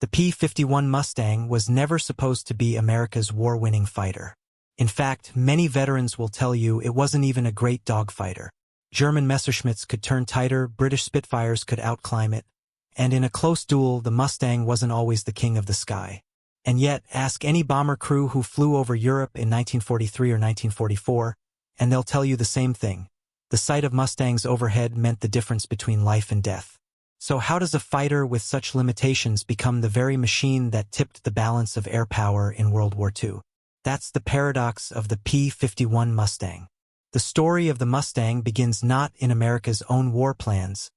The P-51 Mustang was never supposed to be America's war-winning fighter. In fact, many veterans will tell you it wasn't even a great dogfighter. German Messerschmitts could turn tighter, British Spitfires could outclimb it, and in a close duel, the Mustang wasn't always the king of the sky. And yet, ask any bomber crew who flew over Europe in 1943 or 1944, and they'll tell you the same thing. The sight of Mustangs overhead meant the difference between life and death. So how does a fighter with such limitations become the very machine that tipped the balance of air power in World War II? That's the paradox of the P-51 Mustang. The story of the Mustang begins not in America's own war plans,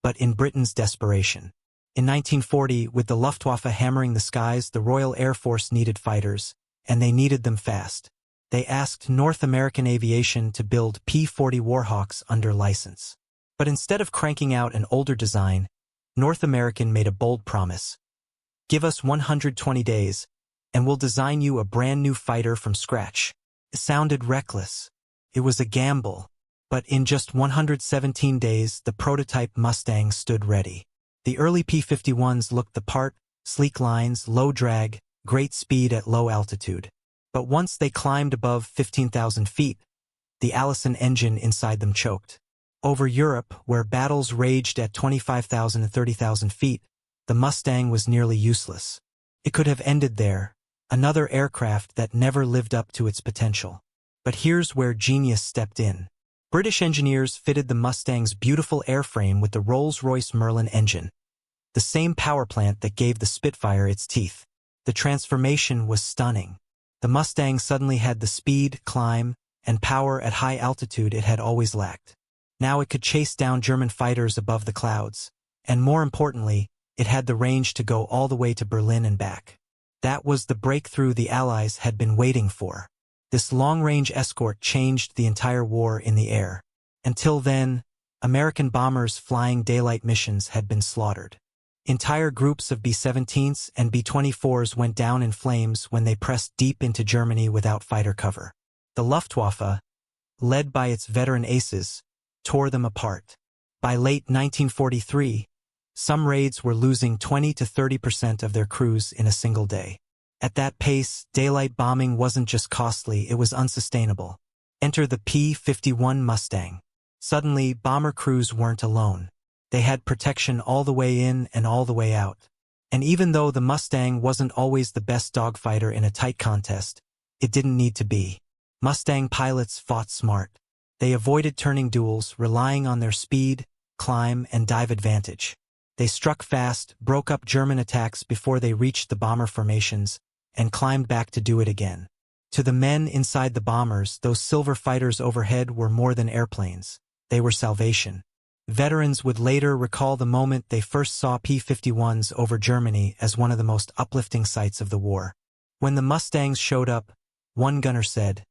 but in Britain's desperation. In 1940, with the Luftwaffe hammering the skies, the Royal Air Force needed fighters, and they needed them fast. They asked North American Aviation to build P-40 Warhawks under license. But instead of cranking out an older design, North American made a bold promise. Give us 120 days, and we'll design you a brand new fighter from scratch. It sounded reckless. It was a gamble. But in just 117 days, the prototype Mustang stood ready. The early P-51s looked the part, sleek lines, low drag, great speed at low altitude. But once they climbed above 15,000 feet, the Allison engine inside them choked. Over Europe, where battles raged at 25,000 and 30,000 feet, the Mustang was nearly useless. It could have ended there, another aircraft that never lived up to its potential. But here's where genius stepped in. British engineers fitted the Mustang's beautiful airframe with the Rolls-Royce Merlin engine, the same power plant that gave the Spitfire its teeth. The transformation was stunning. The Mustang suddenly had the speed, climb, and power at high altitude it had always lacked. Now it could chase down German fighters above the clouds, and more importantly, it had the range to go all the way to Berlin and back. That was the breakthrough the Allies had been waiting for. This long-range escort changed the entire war in the air. Until then, American bombers flying daylight missions had been slaughtered. Entire groups of B-17s and B-24s went down in flames when they pressed deep into Germany without fighter cover. The Luftwaffe, led by its veteran aces, tore them apart. By late 1943, some raids were losing 20 to 30% of their crews in a single day. At that pace, daylight bombing wasn't just costly, it was unsustainable. Enter the P-51 Mustang. Suddenly, bomber crews weren't alone. They had protection all the way in and all the way out. And even though the Mustang wasn't always the best dogfighter in a tight contest, it didn't need to be. Mustang pilots fought smart. They avoided turning duels, relying on their speed, climb, and dive advantage. They struck fast, broke up German attacks before they reached the bomber formations, and climbed back to do it again. To the men inside the bombers, those silver fighters overhead were more than airplanes. They were salvation. Veterans would later recall the moment they first saw P-51s over Germany as one of the most uplifting sights of the war. When the Mustangs showed up, one gunner said,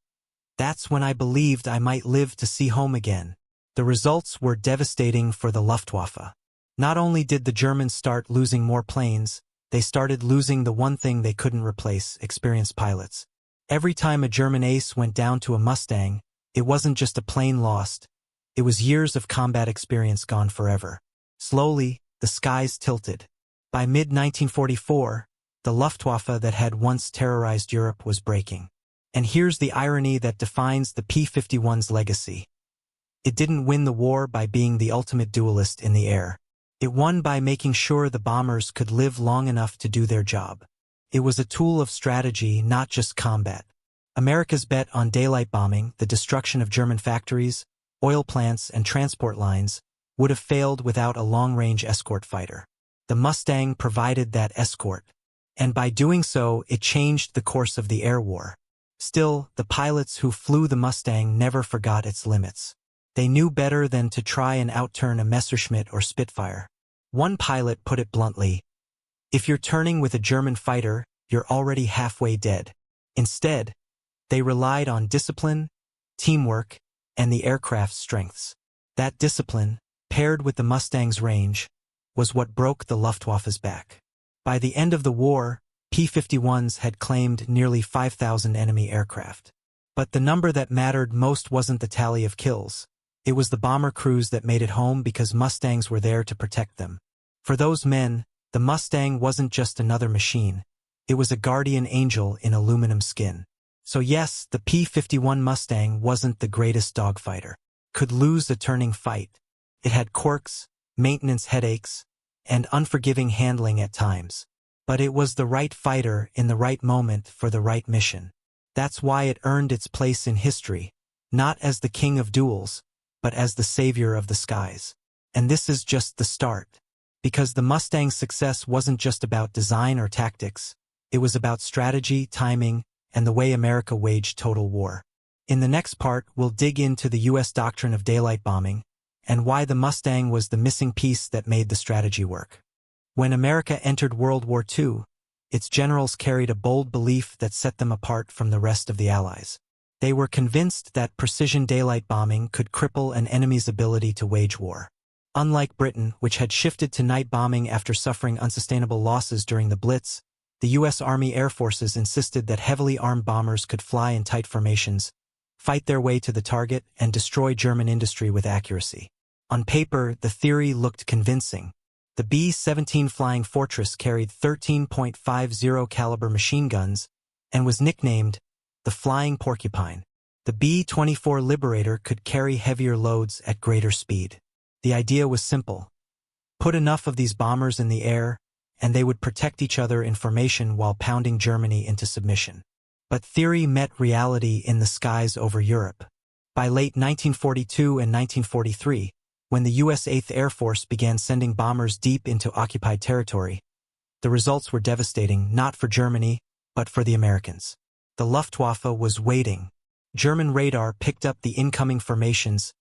"That's when I believed I might live to see home again." The results were devastating for the Luftwaffe. Not only did the Germans start losing more planes, they started losing the one thing they couldn't replace: experienced pilots. Every time a German ace went down to a Mustang, it wasn't just a plane lost, it was years of combat experience gone forever. Slowly, the skies tilted. By mid-1944, the Luftwaffe that had once terrorized Europe was breaking. And here's the irony that defines the P-51's legacy. It didn't win the war by being the ultimate duelist in the air. It won by making sure the bombers could live long enough to do their job. It was a tool of strategy, not just combat. America's bet on daylight bombing, the destruction of German factories, oil plants, and transport lines, would have failed without a long-range escort fighter. The Mustang provided that escort, and by doing so, it changed the course of the air war. Still, the pilots who flew the Mustang never forgot its limits. They knew better than to try and outturn a Messerschmitt or Spitfire. One pilot put it bluntly, "If you're turning with a German fighter, you're already halfway dead." Instead, they relied on discipline, teamwork, and the aircraft's strengths. That discipline, paired with the Mustang's range, was what broke the Luftwaffe's back. By the end of the war, P-51s had claimed nearly 5,000 enemy aircraft. But the number that mattered most wasn't the tally of kills. It was the bomber crews that made it home because Mustangs were there to protect them. For those men, The Mustang wasn't just another machine. It was a guardian angel in aluminum skin. So yes, the P-51 Mustang wasn't the greatest dogfighter. Could lose a turning fight. It had quirks, maintenance headaches, and unforgiving handling at times. But it was the right fighter in the right moment for the right mission. That's why it earned its place in history, not as the king of duels, but as the savior of the skies. And this is just the start. Because the Mustang's success wasn't just about design or tactics, it was about strategy, timing, and the way America waged total war. In the next part, we'll dig into the U.S. doctrine of daylight bombing, and why the Mustang was the missing piece that made the strategy work. When America entered World War II, its generals carried a bold belief that set them apart from the rest of the Allies. They were convinced that precision daylight bombing could cripple an enemy's ability to wage war. Unlike Britain, which had shifted to night bombing after suffering unsustainable losses during the Blitz, the U.S. Army Air Forces insisted that heavily armed bombers could fly in tight formations, fight their way to the target, and destroy German industry with accuracy. On paper, the theory looked convincing. The B-17 Flying Fortress carried 13.50 caliber machine guns and was nicknamed the Flying Porcupine. The B-24 Liberator could carry heavier loads at greater speed. The idea was simple. Put enough of these bombers in the air, and they would protect each other in formation while pounding Germany into submission. But theory met reality in the skies over Europe. By late 1942 and 1943, when the U.S. 8th Air Force began sending bombers deep into occupied territory, the results were devastating not for Germany, but for the Americans. The Luftwaffe was waiting. German radar picked up the incoming formations,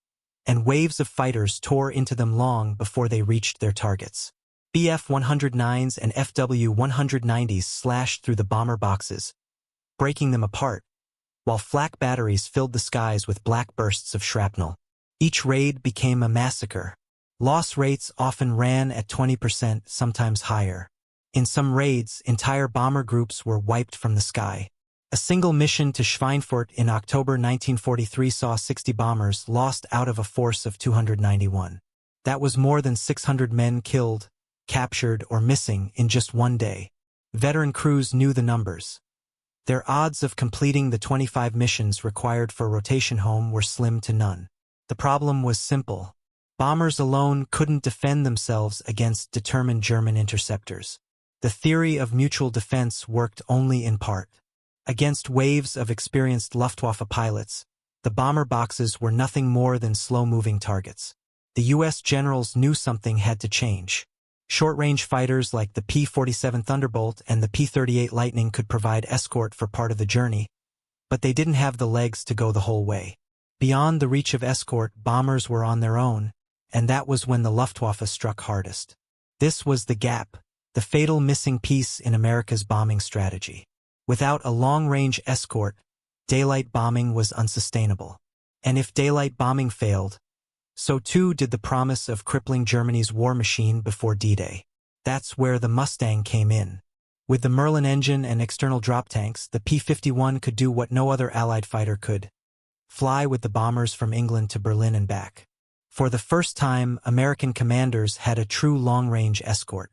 and waves of fighters tore into them long before they reached their targets. Bf-109s and FW-190s slashed through the bomber boxes, breaking them apart, while flak batteries filled the skies with black bursts of shrapnel. Each raid became a massacre. Loss rates often ran at 20%, sometimes higher. In some raids, entire bomber groups were wiped from the sky. A single mission to Schweinfurt in October 1943 saw 60 bombers lost out of a force of 291. That was more than 600 men killed, captured, or missing in just one day. Veteran crews knew the numbers. Their odds of completing the 25 missions required for rotation home were slim to none. The problem was simple. Bombers alone couldn't defend themselves against determined German interceptors. The theory of mutual defense worked only in part. Against waves of experienced Luftwaffe pilots, the bomber boxes were nothing more than slow-moving targets. The U.S. generals knew something had to change. Short-range fighters like the P-47 Thunderbolt and the P-38 Lightning could provide escort for part of the journey, but they didn't have the legs to go the whole way. Beyond the reach of escort, bombers were on their own, and that was when the Luftwaffe struck hardest. This was the gap, the fatal missing piece in America's bombing strategy. Without a long-range escort, daylight bombing was unsustainable. And if daylight bombing failed, so too did the promise of crippling Germany's war machine before D-Day. That's where the Mustang came in. With the Merlin engine and external drop tanks, the P-51 could do what no other Allied fighter could: fly with the bombers from England to Berlin and back. For the first time, American commanders had a true long-range escort.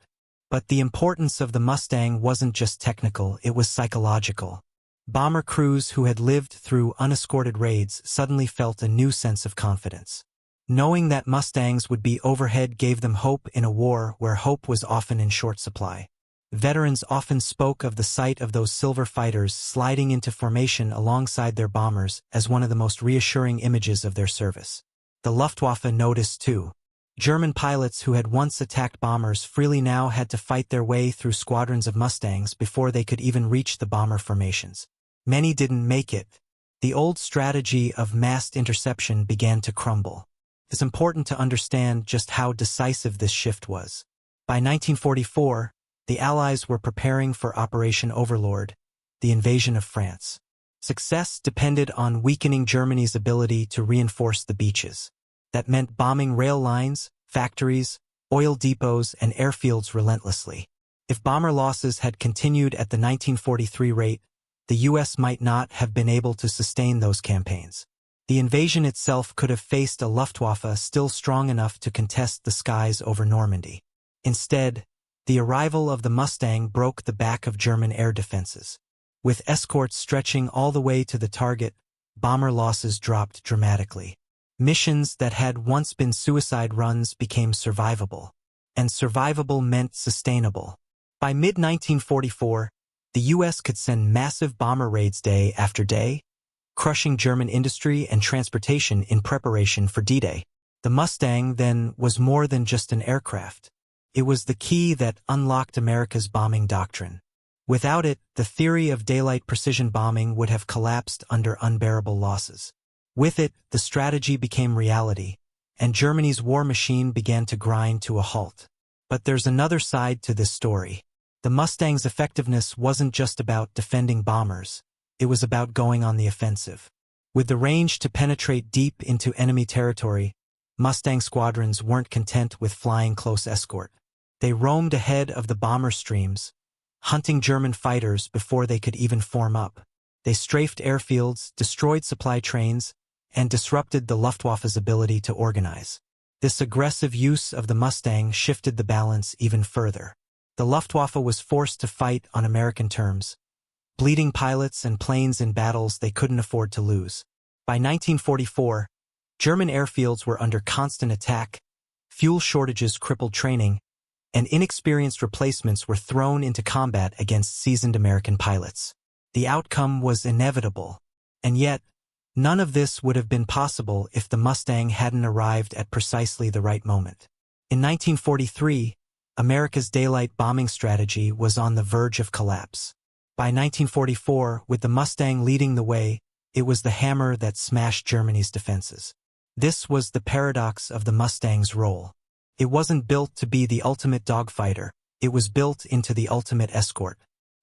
But the importance of the Mustang wasn't just technical, it was psychological. Bomber crews who had lived through unescorted raids suddenly felt a new sense of confidence. Knowing that Mustangs would be overhead gave them hope in a war where hope was often in short supply. Veterans often spoke of the sight of those silver fighters sliding into formation alongside their bombers as one of the most reassuring images of their service. The Luftwaffe noticed too. German pilots who had once attacked bombers freely now had to fight their way through squadrons of Mustangs before they could even reach the bomber formations. Many didn't make it. The old strategy of massed interception began to crumble. It's important to understand just how decisive this shift was. By 1944, the Allies were preparing for Operation Overlord, the invasion of France. Success depended on weakening Germany's ability to reinforce the beaches. That meant bombing rail lines, factories, oil depots, and airfields relentlessly. If bomber losses had continued at the 1943 rate, the U.S. might not have been able to sustain those campaigns. The invasion itself could have faced a Luftwaffe still strong enough to contest the skies over Normandy. Instead, The arrival of the Mustang broke the back of German air defenses. With escorts stretching all the way to the target, bomber losses dropped dramatically. Missions that had once been suicide runs became survivable. And survivable meant sustainable. By mid-1944, the U.S. could send massive bomber raids day after day, crushing German industry and transportation in preparation for D-Day. The Mustang, then, was more than just an aircraft. It was the key that unlocked America's bombing doctrine. Without it, the theory of daylight precision bombing would have collapsed under unbearable losses. With it, the strategy became reality, and Germany's war machine began to grind to a halt. But there's another side to this story. The Mustang's effectiveness wasn't just about defending bombers. It was about going on the offensive. With the range to penetrate deep into enemy territory, Mustang squadrons weren't content with flying close escort. They roamed ahead of the bomber streams, hunting German fighters before they could even form up. They strafed airfields, destroyed supply trains, and disrupted the Luftwaffe's ability to organize. This aggressive use of the Mustang shifted the balance even further. The Luftwaffe was forced to fight on American terms, bleeding pilots and planes in battles they couldn't afford to lose. By 1944, German airfields were under constant attack, fuel shortages crippled training, and inexperienced replacements were thrown into combat against seasoned American pilots. The outcome was inevitable, and yet, none of this would have been possible if the Mustang hadn't arrived at precisely the right moment. In 1943, America's daylight bombing strategy was on the verge of collapse. By 1944, with the Mustang leading the way, it was the hammer that smashed Germany's defenses. This was the paradox of the Mustang's role. It wasn't built to be the ultimate dogfighter, it was built into the ultimate escort.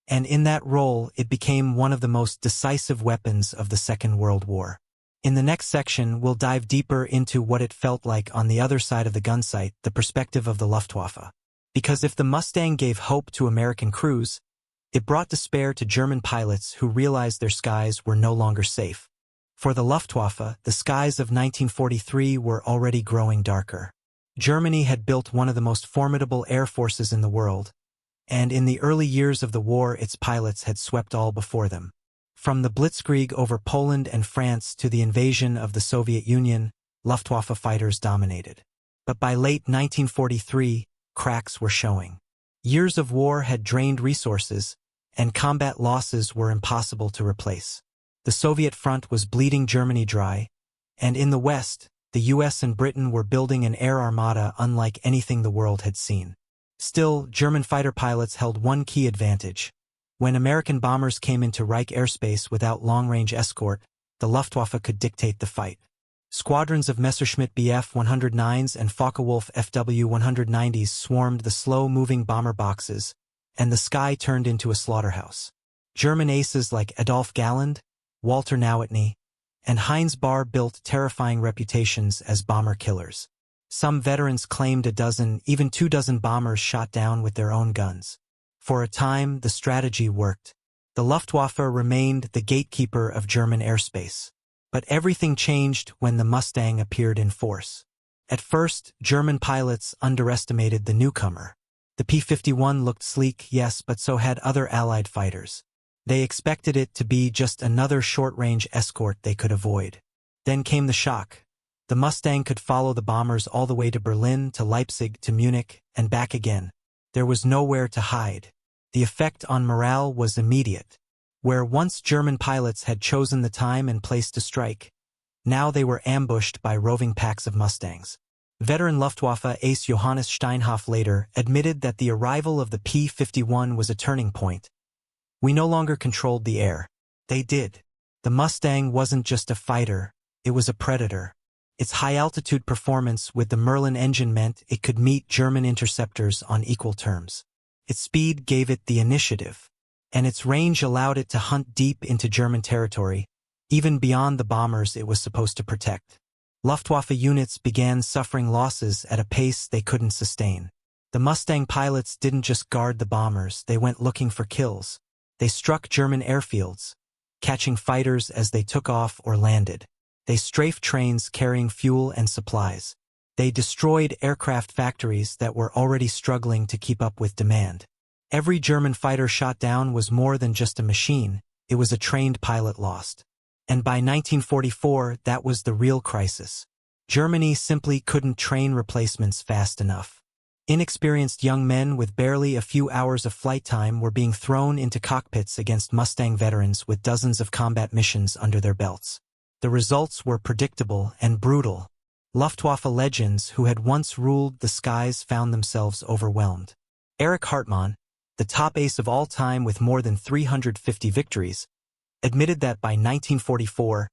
And in that role, it became one of the most decisive weapons of the Second World War. In the next section, we'll dive deeper into what it felt like on the other side of the gunsight, the perspective of the Luftwaffe. Because if the Mustang gave hope to American crews, it brought despair to German pilots who realized their skies were no longer safe. For the Luftwaffe, the skies of 1943 were already growing darker. Germany had built one of the most formidable air forces in the world, and in the early years of the war its pilots had swept all before them. From the blitzkrieg over Poland and France to the invasion of the Soviet Union, Luftwaffe fighters dominated. But by late 1943, cracks were showing. Years of war had drained resources, and combat losses were impossible to replace. The Soviet front was bleeding Germany dry, and in the West, the US and Britain were building an air armada unlike anything the world had seen. Still, German fighter pilots held one key advantage. When American bombers came into Reich airspace without long-range escort, the Luftwaffe could dictate the fight. Squadrons of Messerschmitt Bf 109s and Focke-Wulf FW 190s swarmed the slow-moving bomber boxes, and the sky turned into a slaughterhouse. German aces like Adolf Galland, Walter Nowotny, and Heinz Bahr built terrifying reputations as bomber killers. Some veterans claimed a dozen, even 24 bombers shot down with their own guns. For a time, the strategy worked. The Luftwaffe remained the gatekeeper of German airspace. But everything changed when the Mustang appeared in force. At first, German pilots underestimated the newcomer. The P-51 looked sleek, yes, but so had other Allied fighters. They expected it to be just another short-range escort they could avoid. Then came the shock. The Mustang could follow the bombers all the way to Berlin, to Leipzig, to Munich, and back again. There was nowhere to hide. The effect on morale was immediate. Where once German pilots had chosen the time and place to strike, now they were ambushed by roving packs of Mustangs. Veteran Luftwaffe ace Johannes Steinhoff later admitted that the arrival of the P-51 was a turning point. We no longer controlled the air. They did. The Mustang wasn't just a fighter, it was a predator. Its high-altitude performance with the Merlin engine meant it could meet German interceptors on equal terms. Its speed gave it the initiative, and its range allowed it to hunt deep into German territory, even beyond the bombers it was supposed to protect. Luftwaffe units began suffering losses at a pace they couldn't sustain. The Mustang pilots didn't just guard the bombers, they went looking for kills. They struck German airfields, catching fighters as they took off or landed. They strafed trains carrying fuel and supplies. They destroyed aircraft factories that were already struggling to keep up with demand. Every German fighter shot down was more than just a machine, it was a trained pilot lost. And by 1944, that was the real crisis. Germany simply couldn't train replacements fast enough. Inexperienced young men with barely a few hours of flight time were being thrown into cockpits against Mustang veterans with dozens of combat missions under their belts. The results were predictable and brutal. Luftwaffe legends who had once ruled the skies found themselves overwhelmed. Erich Hartmann, the top ace of all time with more than 350 victories, admitted that by 1944,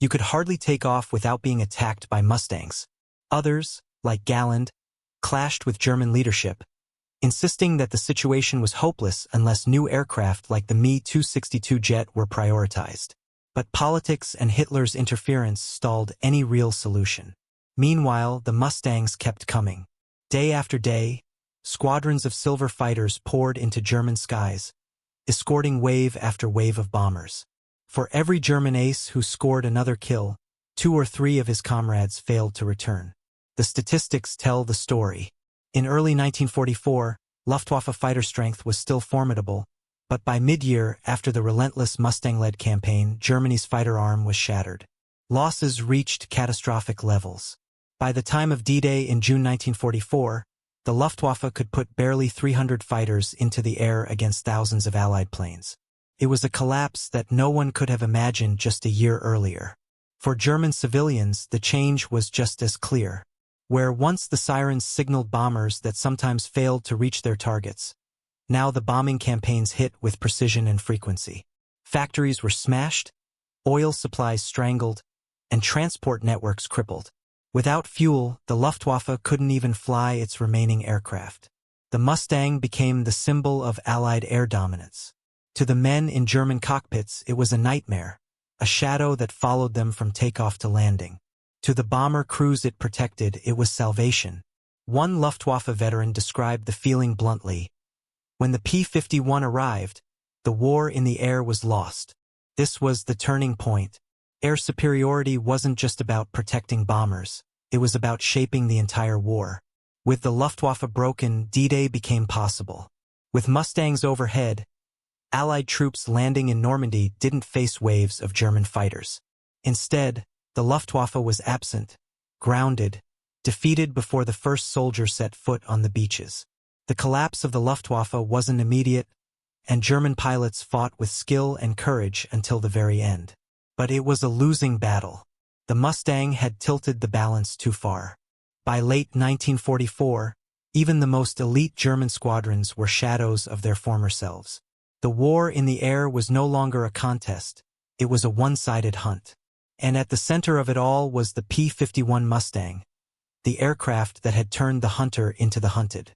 you could hardly take off without being attacked by Mustangs. Others, like Galland, clashed with German leadership, insisting that the situation was hopeless unless new aircraft like the Me-262 jet were prioritized. But politics and Hitler's interference stalled any real solution. Meanwhile, the Mustangs kept coming. Day after day, squadrons of silver fighters poured into German skies, escorting wave after wave of bombers. For every German ace who scored another kill, 2 or 3 of his comrades failed to return. The statistics tell the story. In early 1944, Luftwaffe fighter strength was still formidable, but by mid-year, after the relentless Mustang-led campaign, Germany's fighter arm was shattered. Losses reached catastrophic levels. By the time of D-Day in June 1944, the Luftwaffe could put barely 300 fighters into the air against thousands of Allied planes. It was a collapse that no one could have imagined just a year earlier. For German civilians, the change was just as clear. Where once the sirens signaled bombers that sometimes failed to reach their targets, now the bombing campaigns hit with precision and frequency. Factories were smashed, oil supplies strangled, and transport networks crippled. Without fuel, the Luftwaffe couldn't even fly its remaining aircraft. The Mustang became the symbol of Allied air dominance. To the men in German cockpits, it was a nightmare, a shadow that followed them from takeoff to landing. To the bomber crews it protected, it was salvation. One Luftwaffe veteran described the feeling bluntly. When the P-51 arrived, the war in the air was lost. This was the turning point. Air superiority wasn't just about protecting bombers, it was about shaping the entire war. With the Luftwaffe broken, D-Day became possible. With Mustangs overhead, Allied troops landing in Normandy didn't face waves of German fighters. Instead, the Luftwaffe was absent, grounded, defeated before the first soldier set foot on the beaches. The collapse of the Luftwaffe wasn't immediate, and German pilots fought with skill and courage until the very end. But it was a losing battle. The Mustang had tilted the balance too far. By late 1944, even the most elite German squadrons were shadows of their former selves. The war in the air was no longer a contest, it was a one-sided hunt. And at the center of it all was the P-51 Mustang, the aircraft that had turned the hunter into the hunted.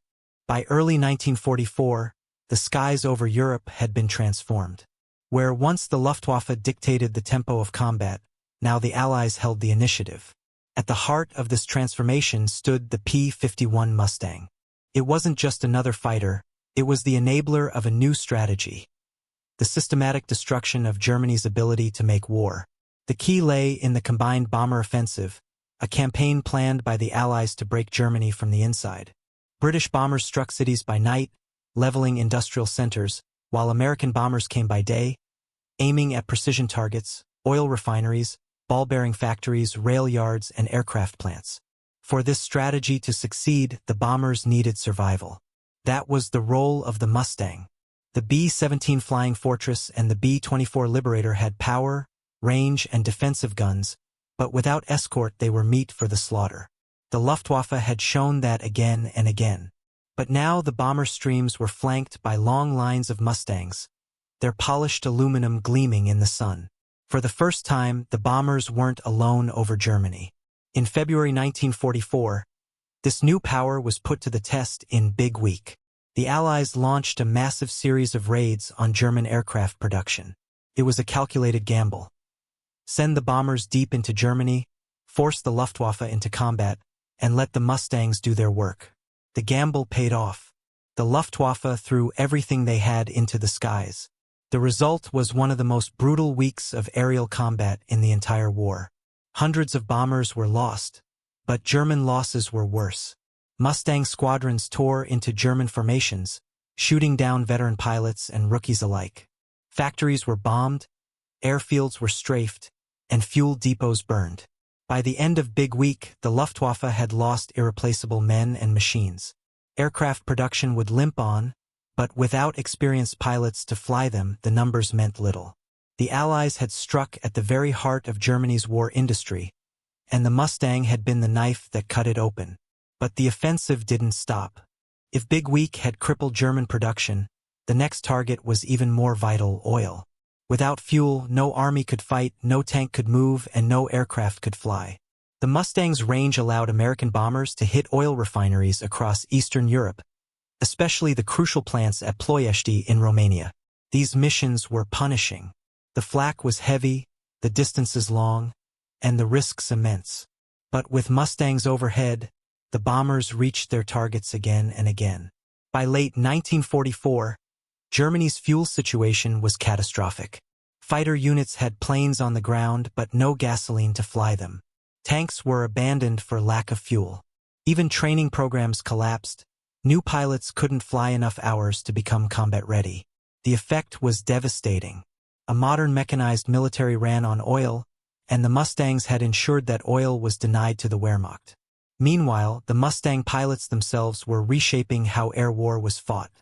By early 1944, the skies over Europe had been transformed. Where once the Luftwaffe dictated the tempo of combat, now the Allies held the initiative. At the heart of this transformation stood the P-51 Mustang. It wasn't just another fighter, it was the enabler of a new strategy. The systematic destruction of Germany's ability to make war. The key lay in the combined bomber offensive, a campaign planned by the Allies to break Germany from the inside. British bombers struck cities by night, leveling industrial centers, while American bombers came by day, aiming at precision targets, oil refineries, ball-bearing factories, rail yards, and aircraft plants. For this strategy to succeed, the bombers needed survival. That was the role of the Mustang. The B-17 Flying Fortress and the B-24 Liberator had power, range, and defensive guns, but without escort they were meat for the slaughter. The Luftwaffe had shown that again and again. But now the bomber streams were flanked by long lines of Mustangs, their polished aluminum gleaming in the sun. For the first time, the bombers weren't alone over Germany. In February 1944, this new power was put to the test in Big Week. The Allies launched a massive series of raids on German aircraft production. It was a calculated gamble. Send the bombers deep into Germany, force the Luftwaffe into combat, and let the Mustangs do their work. The gamble paid off. The Luftwaffe threw everything they had into the skies. The result was one of the most brutal weeks of aerial combat in the entire war. Hundreds of bombers were lost, But German losses were worse. Mustang squadrons tore into German formations, shooting down veteran pilots and rookies alike. Factories were bombed, airfields were strafed, and fuel depots burned. By the end of Big Week, the Luftwaffe had lost irreplaceable men and machines. Aircraft production would limp on, but without experienced pilots to fly them, the numbers meant little. The Allies had struck at the very heart of Germany's war industry, and the Mustang had been the knife that cut it open. But the offensive didn't stop. If Big Week had crippled German production, the next target was even more vital: oil. Without fuel, no army could fight, no tank could move, and no aircraft could fly. The Mustang's range allowed American bombers to hit oil refineries across Eastern Europe, especially the crucial plants at Ploiești in Romania. These missions were punishing. The flak was heavy, the distances long, and the risks immense. But with Mustangs overhead, the bombers reached their targets again and again. By late 1944, Germany's fuel situation was catastrophic. Fighter units had planes on the ground but no gasoline to fly them. Tanks were abandoned for lack of fuel. Even training programs collapsed. New pilots couldn't fly enough hours to become combat ready. The effect was devastating. A modern mechanized military ran on oil, and the Mustangs had ensured that oil was denied to the Wehrmacht. Meanwhile, the Mustang pilots themselves were reshaping how air war was fought.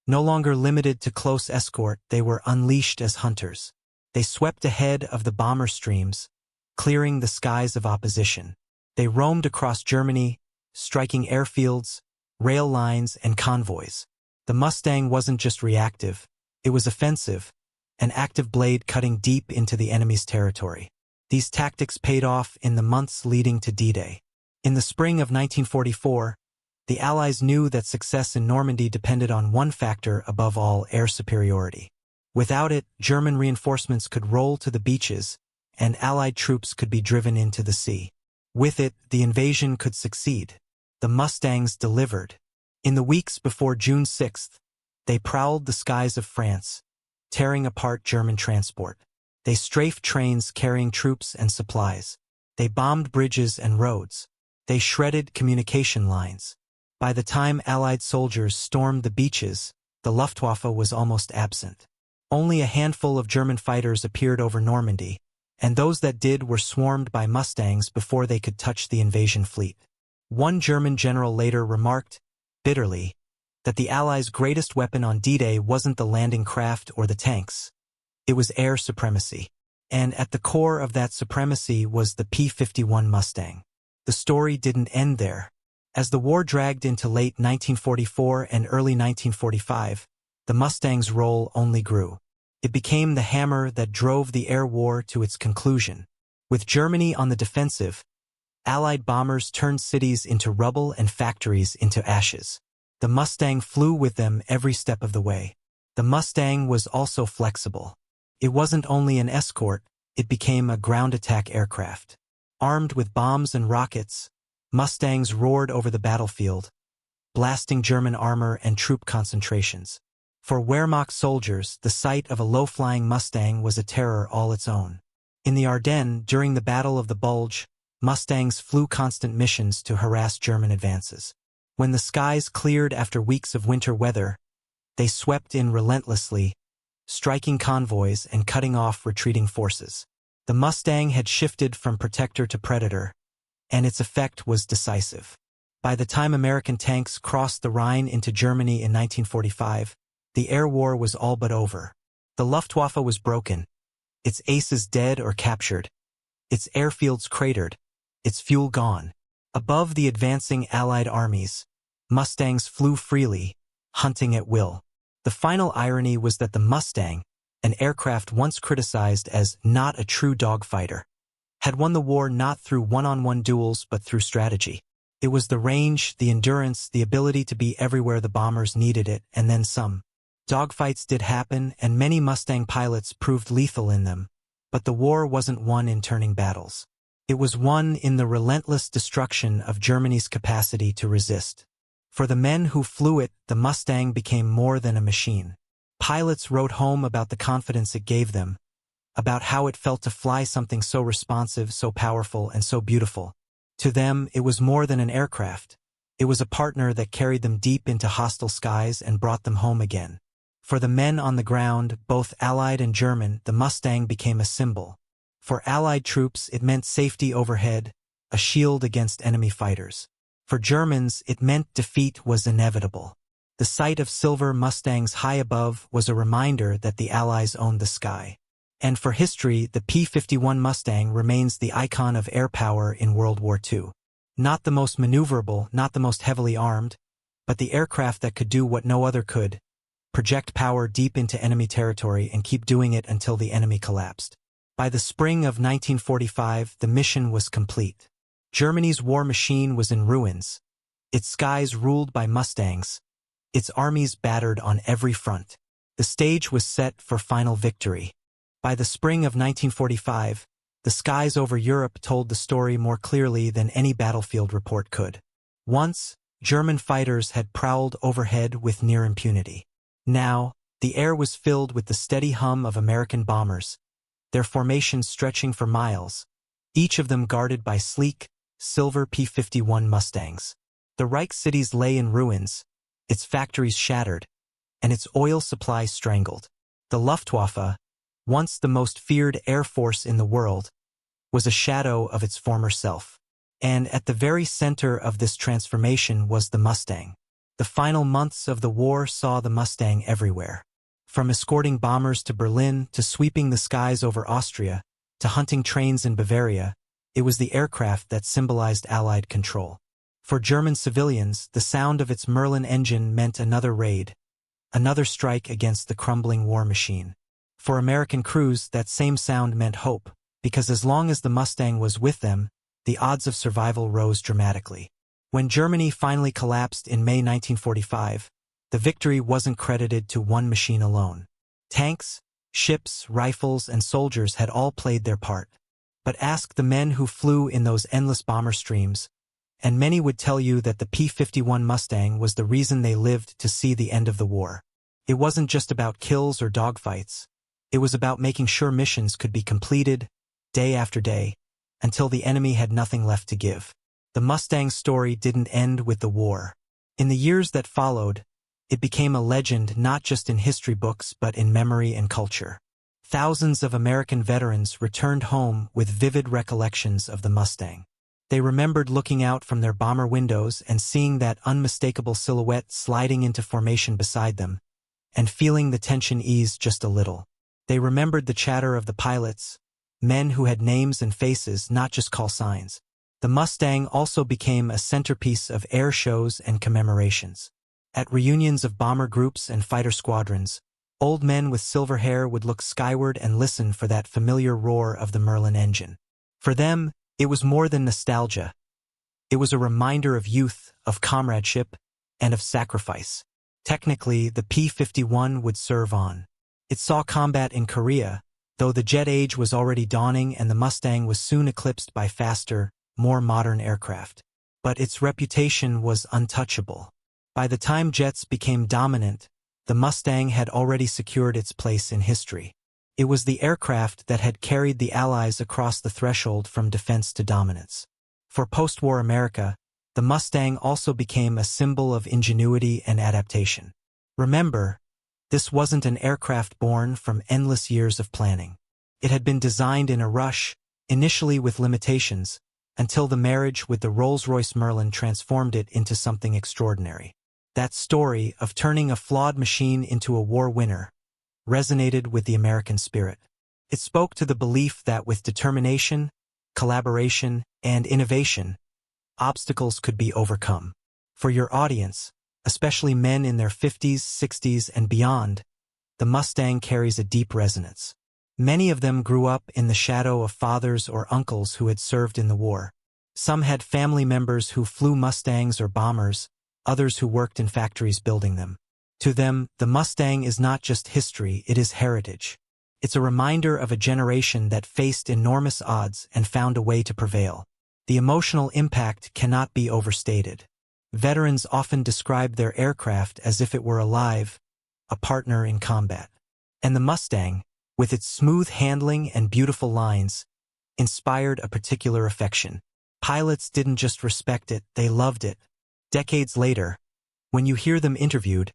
No longer limited to close escort, they were unleashed as hunters. They swept ahead of the bomber streams, clearing the skies of opposition. They roamed across Germany, striking airfields, rail lines, and convoys. The Mustang wasn't just reactive, it was offensive, an active blade cutting deep into the enemy's territory. These tactics paid off in the months leading to D-Day. In the spring of 1944, the Allies knew that success in Normandy depended on one factor above all: air superiority. Without it, German reinforcements could roll to the beaches, and Allied troops could be driven into the sea. With it, the invasion could succeed. The Mustangs delivered. In the weeks before June 6th, they prowled the skies of France, tearing apart German transport. They strafed trains carrying troops and supplies. They bombed bridges and roads. They shredded communication lines. By the time Allied soldiers stormed the beaches, the Luftwaffe was almost absent. Only a handful of German fighters appeared over Normandy, and those that did were swarmed by Mustangs before they could touch the invasion fleet. One German general later remarked, bitterly, that the Allies' greatest weapon on D-Day wasn't the landing craft or the tanks. It was air supremacy. And at the core of that supremacy was the P-51 Mustang. The story didn't end there. As the war dragged into late 1944 and early 1945, the Mustang's role only grew. It became the hammer that drove the air war to its conclusion. With Germany on the defensive, Allied bombers turned cities into rubble and factories into ashes. The Mustang flew with them every step of the way. The Mustang was also flexible. It wasn't only an escort, it became a ground attack aircraft. Armed with bombs and rockets, Mustangs roared over the battlefield, blasting German armor and troop concentrations. For Wehrmacht soldiers, the sight of a low-flying Mustang was a terror all its own. In the Ardennes, during the Battle of the Bulge, Mustangs flew constant missions to harass German advances. When the skies cleared after weeks of winter weather, they swept in relentlessly, striking convoys and cutting off retreating forces. The Mustang had shifted from protector to predator, and its effect was decisive. By the time American tanks crossed the Rhine into Germany in 1945, the air war was all but over. The Luftwaffe was broken, its aces dead or captured, its airfields cratered, its fuel gone. Above the advancing Allied armies, Mustangs flew freely, hunting at will. The final irony was that the Mustang, an aircraft once criticized as not a true dogfighter, had won the war not through one-on-one duels but through strategy. It was the range, the endurance, the ability to be everywhere the bombers needed it, and then some. Dogfights did happen, and many Mustang pilots proved lethal in them, but the war wasn't won in turning battles. It was won in the relentless destruction of Germany's capacity to resist. For the men who flew it, the Mustang became more than a machine. Pilots wrote home about the confidence it gave them, about how it felt to fly something so responsive, so powerful, and so beautiful. To them, it was more than an aircraft. It was a partner that carried them deep into hostile skies and brought them home again. For the men on the ground, both Allied and German, the Mustang became a symbol. For Allied troops, it meant safety overhead, a shield against enemy fighters. For Germans, it meant defeat was inevitable. The sight of silver Mustangs high above was a reminder that the Allies owned the sky. And for history, the P-51 Mustang remains the icon of air power in World War II. Not the most maneuverable, not the most heavily armed, but the aircraft that could do what no other could: project power deep into enemy territory and keep doing it until the enemy collapsed. By the spring of 1945, the mission was complete. Germany's war machine was in ruins, its skies ruled by Mustangs, its armies battered on every front. The stage was set for final victory. By the spring of 1945, the skies over Europe told the story more clearly than any battlefield report could. Once, German fighters had prowled overhead with near impunity. Now, the air was filled with the steady hum of American bombers, their formations stretching for miles, each of them guarded by sleek, silver P-51 Mustangs. The Reich cities lay in ruins, its factories shattered, and its oil supply strangled. The Luftwaffe, once the most feared air force in the world, was a shadow of its former self. And at the very center of this transformation was the Mustang. The final months of the war saw the Mustang everywhere. From escorting bombers to Berlin, to sweeping the skies over Austria, to hunting trains in Bavaria, it was the aircraft that symbolized Allied control. For German civilians, the sound of its Merlin engine meant another raid, another strike against the crumbling war machine. For American crews, that same sound meant hope, because as long as the Mustang was with them, the odds of survival rose dramatically. When Germany finally collapsed in May 1945, the victory wasn't credited to one machine alone. Tanks, ships, rifles, and soldiers had all played their part. But ask the men who flew in those endless bomber streams, and many would tell you that the P-51 Mustang was the reason they lived to see the end of the war. It wasn't just about kills or dogfights. It was about making sure missions could be completed, day after day, until the enemy had nothing left to give. The Mustang story didn't end with the war. In the years that followed, it became a legend not just in history books but in memory and culture. Thousands of American veterans returned home with vivid recollections of the Mustang. They remembered looking out from their bomber windows and seeing that unmistakable silhouette sliding into formation beside them, and feeling the tension ease just a little. They remembered the chatter of the pilots, men who had names and faces, not just call signs. The Mustang also became a centerpiece of air shows and commemorations. At reunions of bomber groups and fighter squadrons, old men with silver hair would look skyward and listen for that familiar roar of the Merlin engine. For them, it was more than nostalgia. It was a reminder of youth, of comradeship, and of sacrifice. Technically, the P-51 would serve on. It saw combat in Korea, though the jet age was already dawning and the Mustang was soon eclipsed by faster, more modern aircraft. But its reputation was untouchable. By the time jets became dominant, the Mustang had already secured its place in history. It was the aircraft that had carried the Allies across the threshold from defense to dominance. For post-war America, the Mustang also became a symbol of ingenuity and adaptation. Remember, this wasn't an aircraft born from endless years of planning. It had been designed in a rush, initially with limitations, until the marriage with the Rolls-Royce Merlin transformed it into something extraordinary. That story of turning a flawed machine into a war winner resonated with the American spirit. It spoke to the belief that with determination, collaboration, and innovation, obstacles could be overcome. For your audience, especially men in their 50s, 60s, and beyond, the Mustang carries a deep resonance. Many of them grew up in the shadow of fathers or uncles who had served in the war. Some had family members who flew Mustangs or bombers, others who worked in factories building them. To them, the Mustang is not just history, it is heritage. It's a reminder of a generation that faced enormous odds and found a way to prevail. The emotional impact cannot be overstated. Veterans often describe their aircraft as if it were alive, a partner in combat. And the Mustang, with its smooth handling and beautiful lines, inspired a particular affection. Pilots didn't just respect it, they loved it. Decades later, when you hear them interviewed,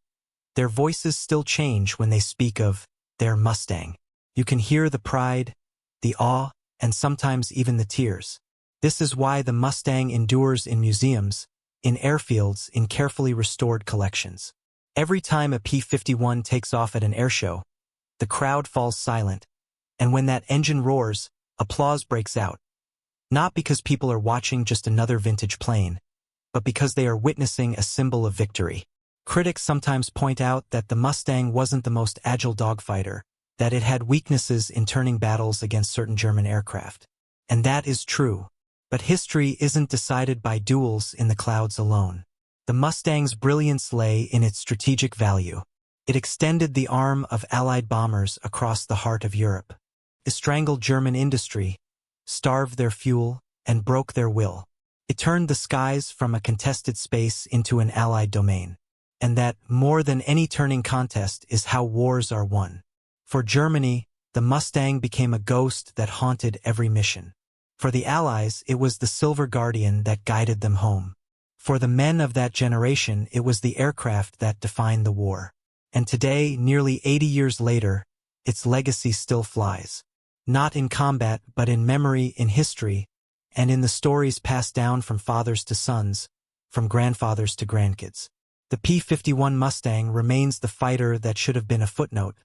their voices still change when they speak of their Mustang. You can hear the pride, the awe, and sometimes even the tears. This is why the Mustang endures in museums, in airfields, in carefully restored collections. Every time a P-51 takes off at an airshow, the crowd falls silent, and when that engine roars, applause breaks out. Not because people are watching just another vintage plane, but because they are witnessing a symbol of victory. Critics sometimes point out that the Mustang wasn't the most agile dogfighter, that it had weaknesses in turning battles against certain German aircraft. And that is true. But history isn't decided by duels in the clouds alone. The Mustang's brilliance lay in its strategic value. It extended the arm of Allied bombers across the heart of Europe. It strangled German industry, starved their fuel, and broke their will. It turned the skies from a contested space into an Allied domain. And that, more than any turning contest, is how wars are won. For Germany, the Mustang became a ghost that haunted every mission. For the Allies, it was the silver guardian that guided them home. For the men of that generation, it was the aircraft that defined the war. And today, nearly 80 years later, its legacy still flies. Not in combat, but in memory, in history, and in the stories passed down from fathers to sons, from grandfathers to grandkids. The P-51 Mustang remains the fighter that should have been a footnote,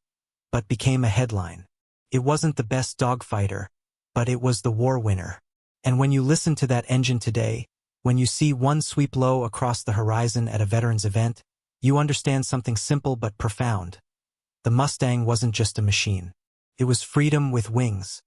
but became a headline. It wasn't the best dogfighter, but it was the war winner. And when you listen to that engine today, when you see one sweep low across the horizon at a veterans event, you understand something simple but profound. The Mustang wasn't just a machine. It was freedom with wings.